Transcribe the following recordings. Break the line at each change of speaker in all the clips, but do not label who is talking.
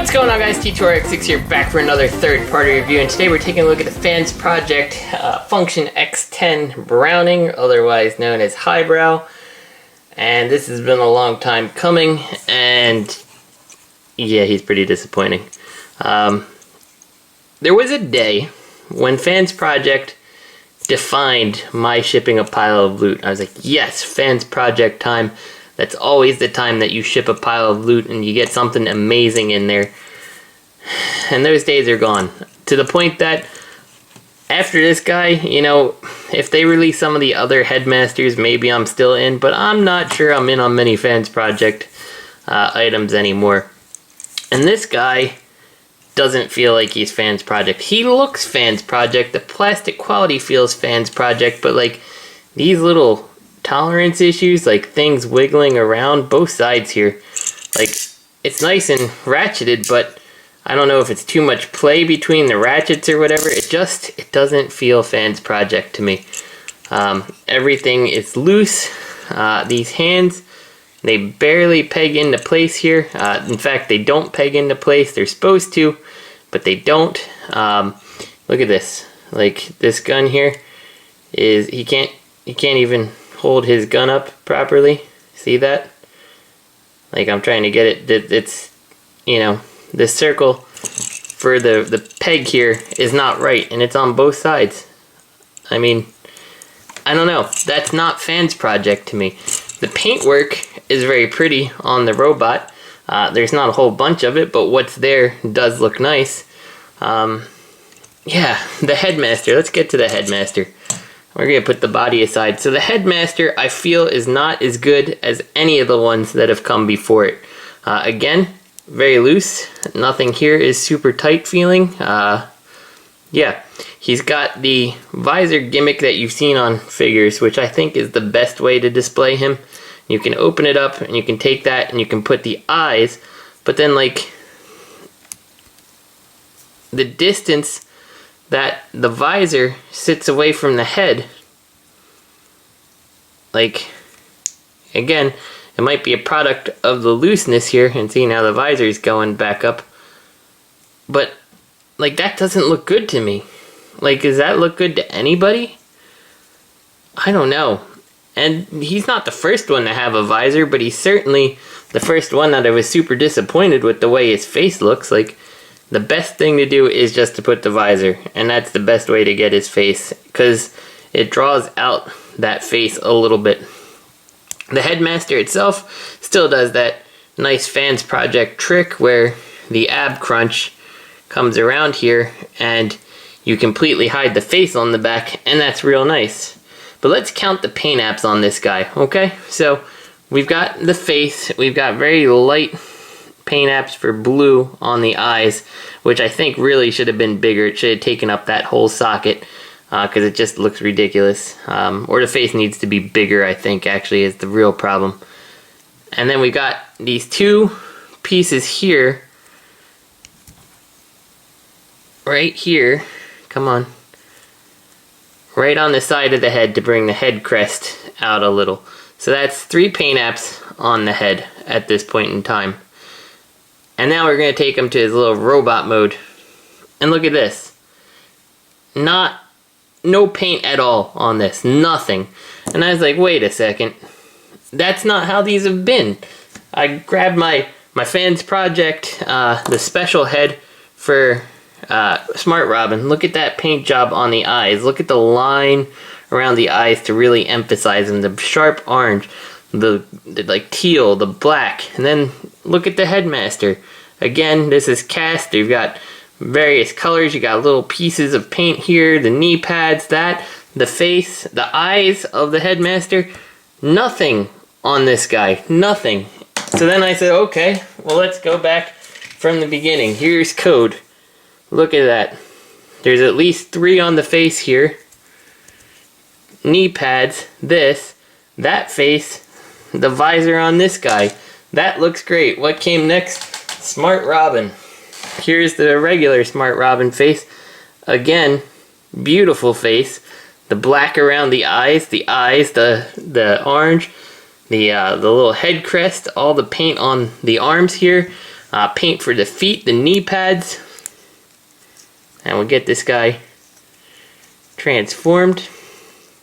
What's going on, guys? T2RX6 here, back for another third-party review, and today we're taking a look at the Fansproject Function X-10 Browning, otherwise known as Highbrow. And this has been a long time coming, and yeah, he's pretty disappointing. There was a day when Fansproject defined my shipping a pile of loot. I was like, yes, Fansproject time. That's always the time that you ship a pile of loot and you get something amazing in there. And those days are gone. To the point that after this guy, you know, if they release some of the other headmasters, maybe I'm still in, but I'm not sure I'm in on many Fansproject items anymore. And this guy doesn't feel like he's Fansproject. He looks Fansproject. The plastic quality feels Fansproject, but like these little tolerance issues, like things wiggling around both sides here, like it's nice and ratcheted, but I don't know if it's too much play between the ratchets or whatever. It doesn't feel Fansproject to me. Everything is loose. These hands, they barely peg into place here. In fact, they don't peg into place. They're supposed to, but they don't. Look at this. Like this gun here is, he can't even hold his gun up properly. See that? Like I'm trying to get it. It's, you know, this circle for the peg here is not right, and it's on both sides. I mean, I don't know. That's not Fansproject to me. The paintwork is very pretty on the robot. There's not a whole bunch of it, but what's there does look nice. Yeah, the headmaster. Let's get to the headmaster. We're going to put the body aside. So the headmaster, I feel, is not as good as any of the ones that have come before it. Again, very loose. Nothing here is super tight feeling. Yeah, he's got the visor gimmick that you've seen on figures, which I think is the best way to display him. You can open it up and you can take that and you can put the eyes, but then like the distance that the visor sits away from the head, like, again, it might be a product of the looseness here, and see now the visor is going back up, but like that doesn't look good to me. Like, does that look good to anybody? I don't know. And he's not the first one to have a visor, but he's certainly the first one that I was super disappointed with the way his face looks. Like, the best thing to do is just to put the visor, and that's the best way to get his face, because it draws out that face a little bit. The headmaster itself still does that nice Fansproject trick where the ab crunch comes around here and you completely hide the face on the back, and that's real nice. But let's count the paint apps on this guy, okay? So we've got the face, we've got very light paint apps for blue on the eyes, which I think really should have been bigger. It should have taken up that whole socket because it just looks ridiculous. Or the face needs to be bigger, I think, actually, is the real problem. And then we got these two pieces here, right here, come on, right on the side of the head to bring the head crest out a little. So that's 3 paint apps on the head at this point in time. And now we're going to take him to his little robot mode. And look at this. No paint at all on this. Nothing. And I was like, wait a second. That's not how these have been. I grabbed my Fansproject, the special head for Smart Robin. Look at that paint job on the eyes. Look at the line around the eyes to really emphasize them. The sharp orange. The like teal, the black, and then look at the headmaster. Again, this is cast. You've got various colors. You got little pieces of paint here, the knee pads, the face, the eyes of the headmaster. Nothing on this guy. Nothing. So then I said, okay, well, let's go back from the beginning. Here's code. Look at that. There's at least 3 on the face here. Knee pads, that face, the visor on this guy. That looks great. What came next? Smart Robin. Here's the regular Smart Robin face. Again, beautiful face. The black around the eyes, the orange, the little head crest, all the paint on the arms here. Paint for the feet, the knee pads. And we'll get this guy transformed.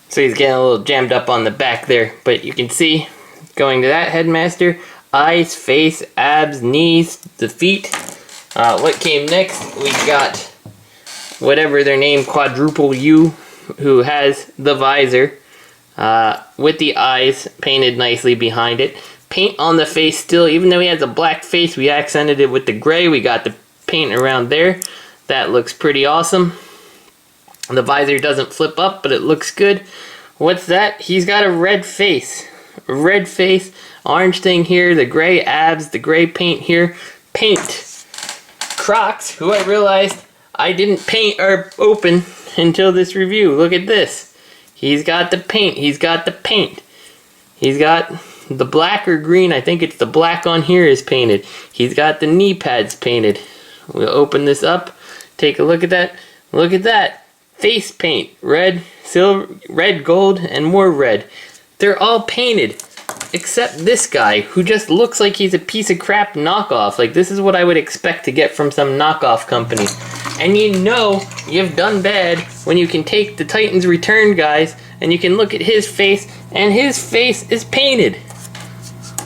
So he's getting a little jammed up on the back there, but you can see, going to that headmaster, eyes, face, abs, knees, the feet. What came next? We got whatever their name, Quadruple U, who has the visor with the eyes painted nicely behind it. Paint on the face still, even though he has a black face, we accented it with the gray. We got the paint around there. That looks pretty awesome. The visor doesn't flip up, but it looks good. What's that? He's got a red face. Red face, orange thing here, the gray abs, the gray paint here. Paint. Crocs, who I realized I didn't paint or open until this review. Look at this. He's got the paint. He's got the paint. He's got the black or green. I think it's the black on here is painted. He's got the knee pads painted. We'll open this up. Take a look at that. Look at that. Face paint. Red, silver, red, gold, and more red. They're all painted. Except this guy, who just looks like he's a piece of crap knockoff. Like, this is what I would expect to get from some knockoff company. And you know you've done bad when you can take the Titans Return guys and you can look at his face, and his face is painted.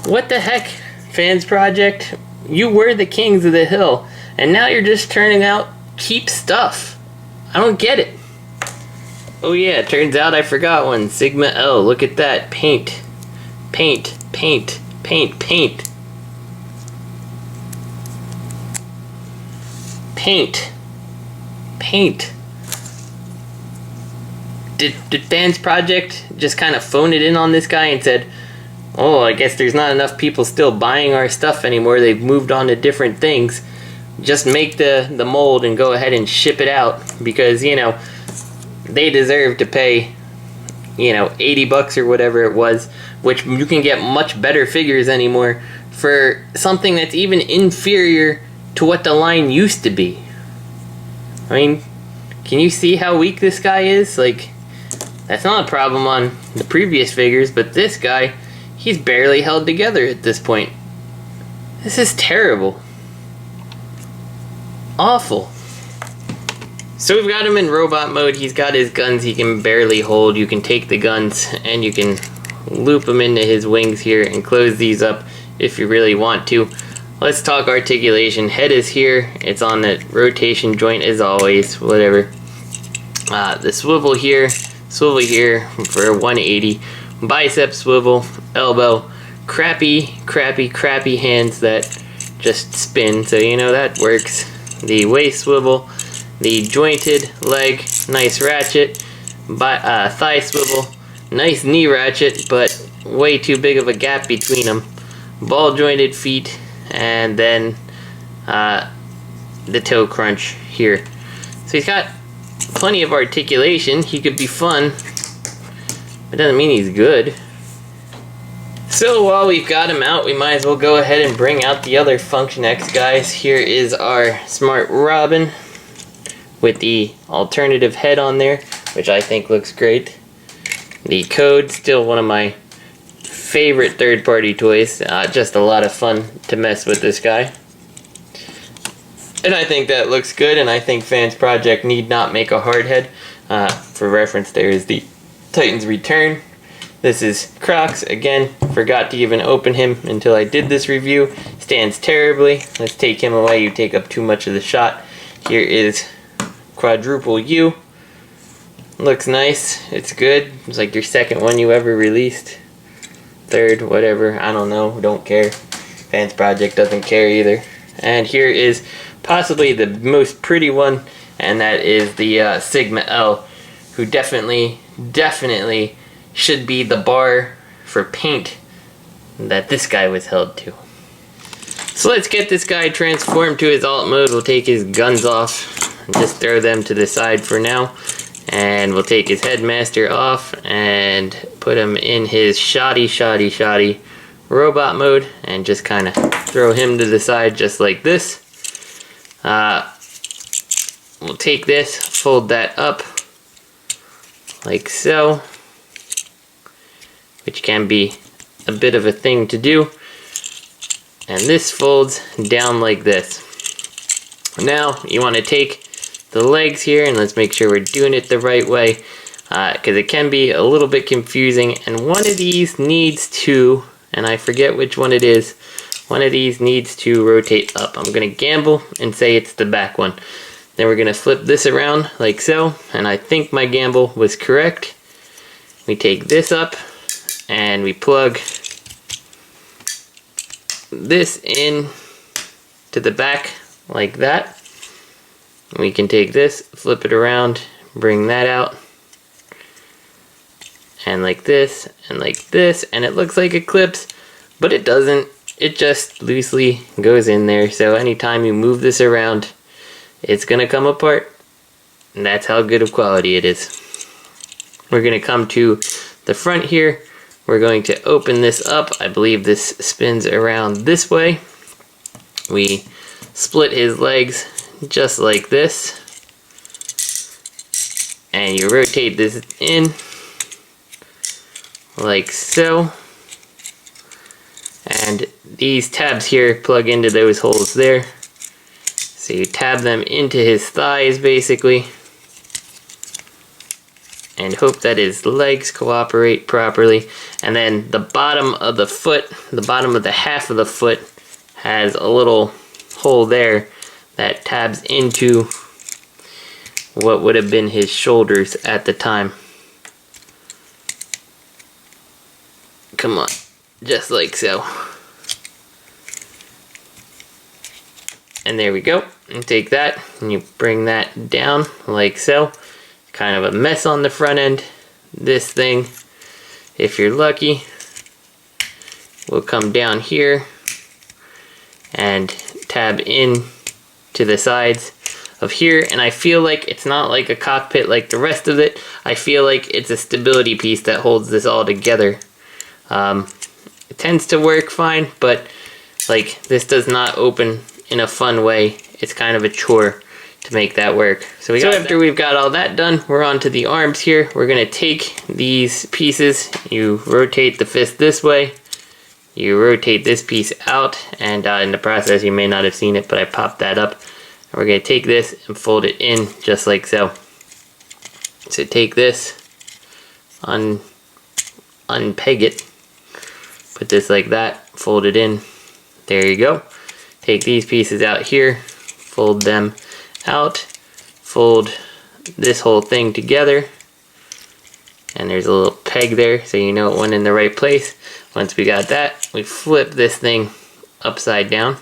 What the heck, Fansproject? You were the kings of the hill, and now you're just turning out cheap stuff. I don't get it. Oh yeah, turns out I forgot one. Sigma L, look at that. Paint. Paint, paint, paint, paint. Paint. Paint. Did Fansproject just kind of phone it in on this guy and said, oh, I guess there's not enough people still buying our stuff anymore. They've moved on to different things. Just make the mold and go ahead and ship it out, because, you know, they deserve to pay, you know, 80 bucks or whatever it was, which you can get much better figures anymore for something that's even inferior to what the line used to be. I mean, can you see how weak this guy is? Like, that's not a problem on the previous figures, but this guy, he's barely held together at this point. This is terrible. Awful. So we've got him in robot mode. He's got his guns he can barely hold. You can take the guns and you can loop them into his wings here and close these up if you really want to. Let's talk articulation. Head is here. It's on the rotation joint as always. Whatever. The swivel here for 180. Bicep swivel. Elbow. Crappy hands that just spin. So you know that works. The waist swivel. The jointed leg, nice ratchet. Thigh swivel, nice knee ratchet, but way too big of a gap between them. Ball jointed feet, and then the toe crunch here. So he's got plenty of articulation. He could be fun, but doesn't mean he's good. So while we've got him out, we might as well go ahead and bring out the other Function X guys. Here is our Smart Robin with the alternative head on there, which I think looks great. The Code, still one of my favorite third-party toys. Just a lot of fun to mess with this guy. And I think that looks good, and I think Fansproject need not make a hard head. For reference, there is the Titans Return. This is Crocs. Again, forgot to even open him until I did this review. Stands terribly. Let's take him away. You take up too much of the shot. Here is Quadruple U. Looks nice. It's good. It's like your second one you ever released. Third, whatever. I don't know. Don't care. Fansproject doesn't care either. And here is possibly the most pretty one, and that is the Sigma L, who definitely should be the bar for paint that this guy was held to. So let's get this guy transformed to his alt mode. We'll take his guns off and just throw them to the side for now. And we'll take his headmaster off and put him in his shoddy robot mode and just kind of throw him to the side just like this. We'll take this, fold that up like so, which can be a bit of a thing to do. And this folds down like this. Now you want to take the legs here, and let's make sure we're doing it the right way, because it can be a little bit confusing, and one of these needs to, and I forget which one it is, one of these needs to rotate up. I'm going to gamble and say it's the back one. Then we're going to flip this around like so, and I think my gamble was correct. We take this up and we plug this in to the back like that. We can take this, flip it around, bring that out, and like this, and it looks like it clips, but it doesn't. It just loosely goes in there, so anytime you move this around, it's gonna come apart, and that's how good of quality it is. We're gonna come to the front here. We're going to open this up. I believe this spins around this way. We split his legs just like this, and you rotate this in like so, and these tabs here plug into those holes there, so you tab them into his thighs basically, and hope that his legs cooperate properly. And then the bottom of the foot, the bottom of the half of the foot, has a little hole there that tabs into what would have been his shoulders at the time. Come on, just like so. And there we go. And take that and you bring that down like so. Kind of a mess on the front end. This thing, if you're lucky, will come down here and tab in to the sides of here, and I feel like it's not like a cockpit like the rest of it. I feel like it's a stability piece that holds this all together. It tends to work fine, but like this does not open in a fun way. It's kind of a chore to make that work. So after we've got all that done, we're on to the arms here. We're gonna take these pieces, you rotate the fist this way, you rotate this piece out, and in the process you may not have seen it, but I popped that up. And we're going to take this and fold it in just like so. So take this, unpeg it, put this like that, fold it in. There you go. Take these pieces out here, fold them out, fold this whole thing together, and there's a little peg there so you know it went in the right place. Once we got that, we flip this thing upside down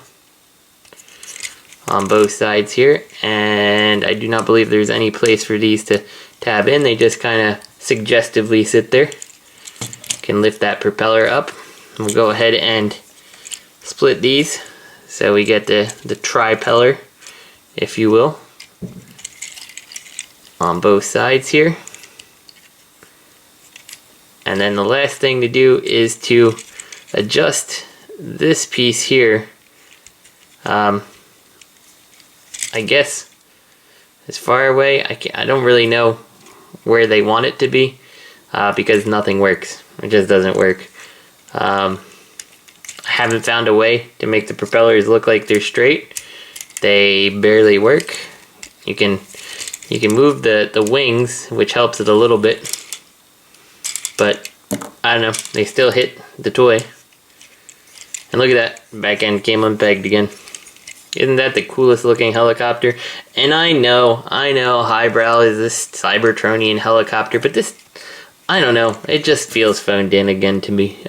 on both sides here, and I do not believe there's any place for these to tab in. They just kind of suggestively sit there. You can lift that propeller up. We'll go ahead and split these so we get the tripeller, if you will, on both sides here. And then the last thing to do is to adjust this piece here. I guess as far away, I don't really know where they want it to be, because nothing works. It just doesn't work. I haven't found a way to make the propellers look like they're straight. They barely work. You can move the wings, which helps it a little bit, but I don't know, they still hit the toy. And look at that, back end came unpegged again. Isn't that the coolest looking helicopter? And I know, Highbrow is this Cybertronian helicopter, but this, I don't know, it just feels phoned in again to me.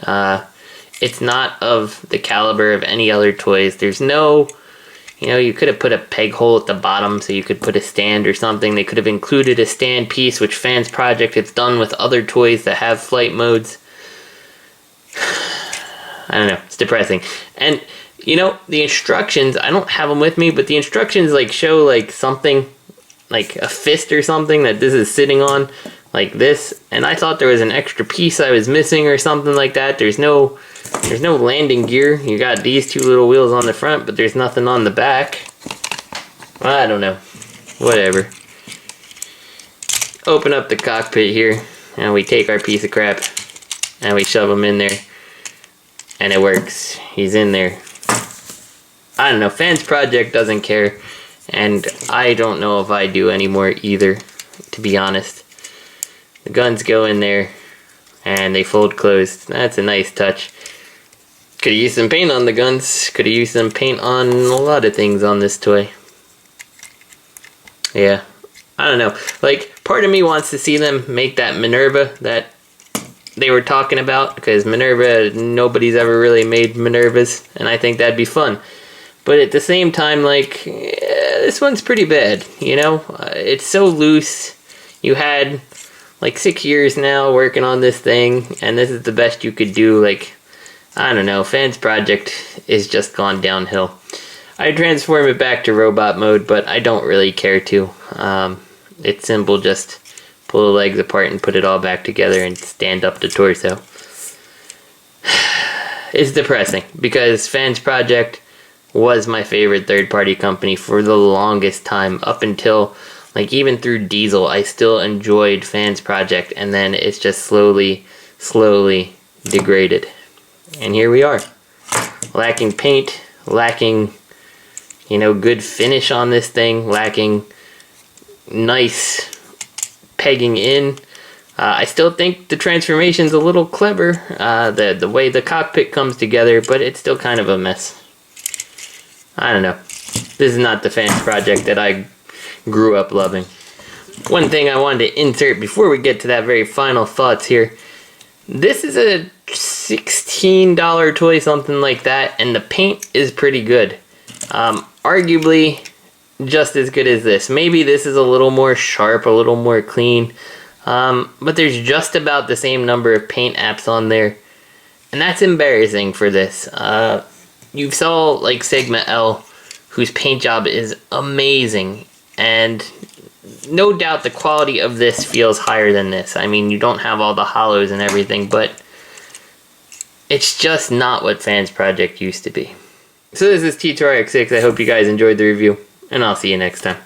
It's not of the caliber of any other toys. There's no, you could have put a peg hole at the bottom so you could put a stand or something. They could have included a stand piece, which Fansproject has done with other toys that have flight modes. I don't know, it's depressing. And the instructions, I don't have them with me, but the instructions show something, like a fist or something that this is sitting on, like this. And I thought there was an extra piece I was missing or something like that. There's no landing gear. You got these two little wheels on the front, but there's nothing on the back. I don't know. Whatever. Open up the cockpit here, and we take our piece of crap, and we shove him in there. And it works. He's in there. I don't know, Fansproject doesn't care, and I don't know if I do anymore either, to be honest. The guns go in there, and they fold closed. That's a nice touch. Could have used some paint on the guns. Could have used some paint on a lot of things on this toy. Yeah, I don't know. Like, part of me wants to see them make that Minerva that they were talking about, because Minerva, nobody's ever really made Minervas, and I think that'd be fun. But at the same time, like, this one's pretty bad, you know? It's so loose. You had like 6 years now working on this thing, and this is the best you could do. Like, I don't know, Fansproject is just gone downhill. I transform it back to robot mode, but I don't really care to. It's simple, just pull the legs apart and put it all back together and stand up the torso. It's depressing, because Fansproject was my favorite third-party company for the longest time, up until, like, even through Diesel, I still enjoyed Fansproject, and then it's just slowly degraded. And here we are. Lacking paint, lacking, you know, good finish on this thing, lacking nice pegging in. I still think the transformation's a little clever, the way the cockpit comes together, but it's still kind of a mess. I don't know. This is not the Fansproject that I grew up loving. One thing I wanted to insert before we get to that very final thoughts here. This is a $16 toy, something like that, and the paint is pretty good. Arguably just as good as this. Maybe this is a little more sharp, a little more clean, but there's just about the same number of paint apps on there, and that's embarrassing for this. You saw like Sigma L, whose paint job is amazing, and no doubt the quality of this feels higher than this. I mean, you don't have all the hollows and everything, but it's just not what Fansproject used to be. So this is T2RX6. I hope you guys enjoyed the review, and I'll see you next time.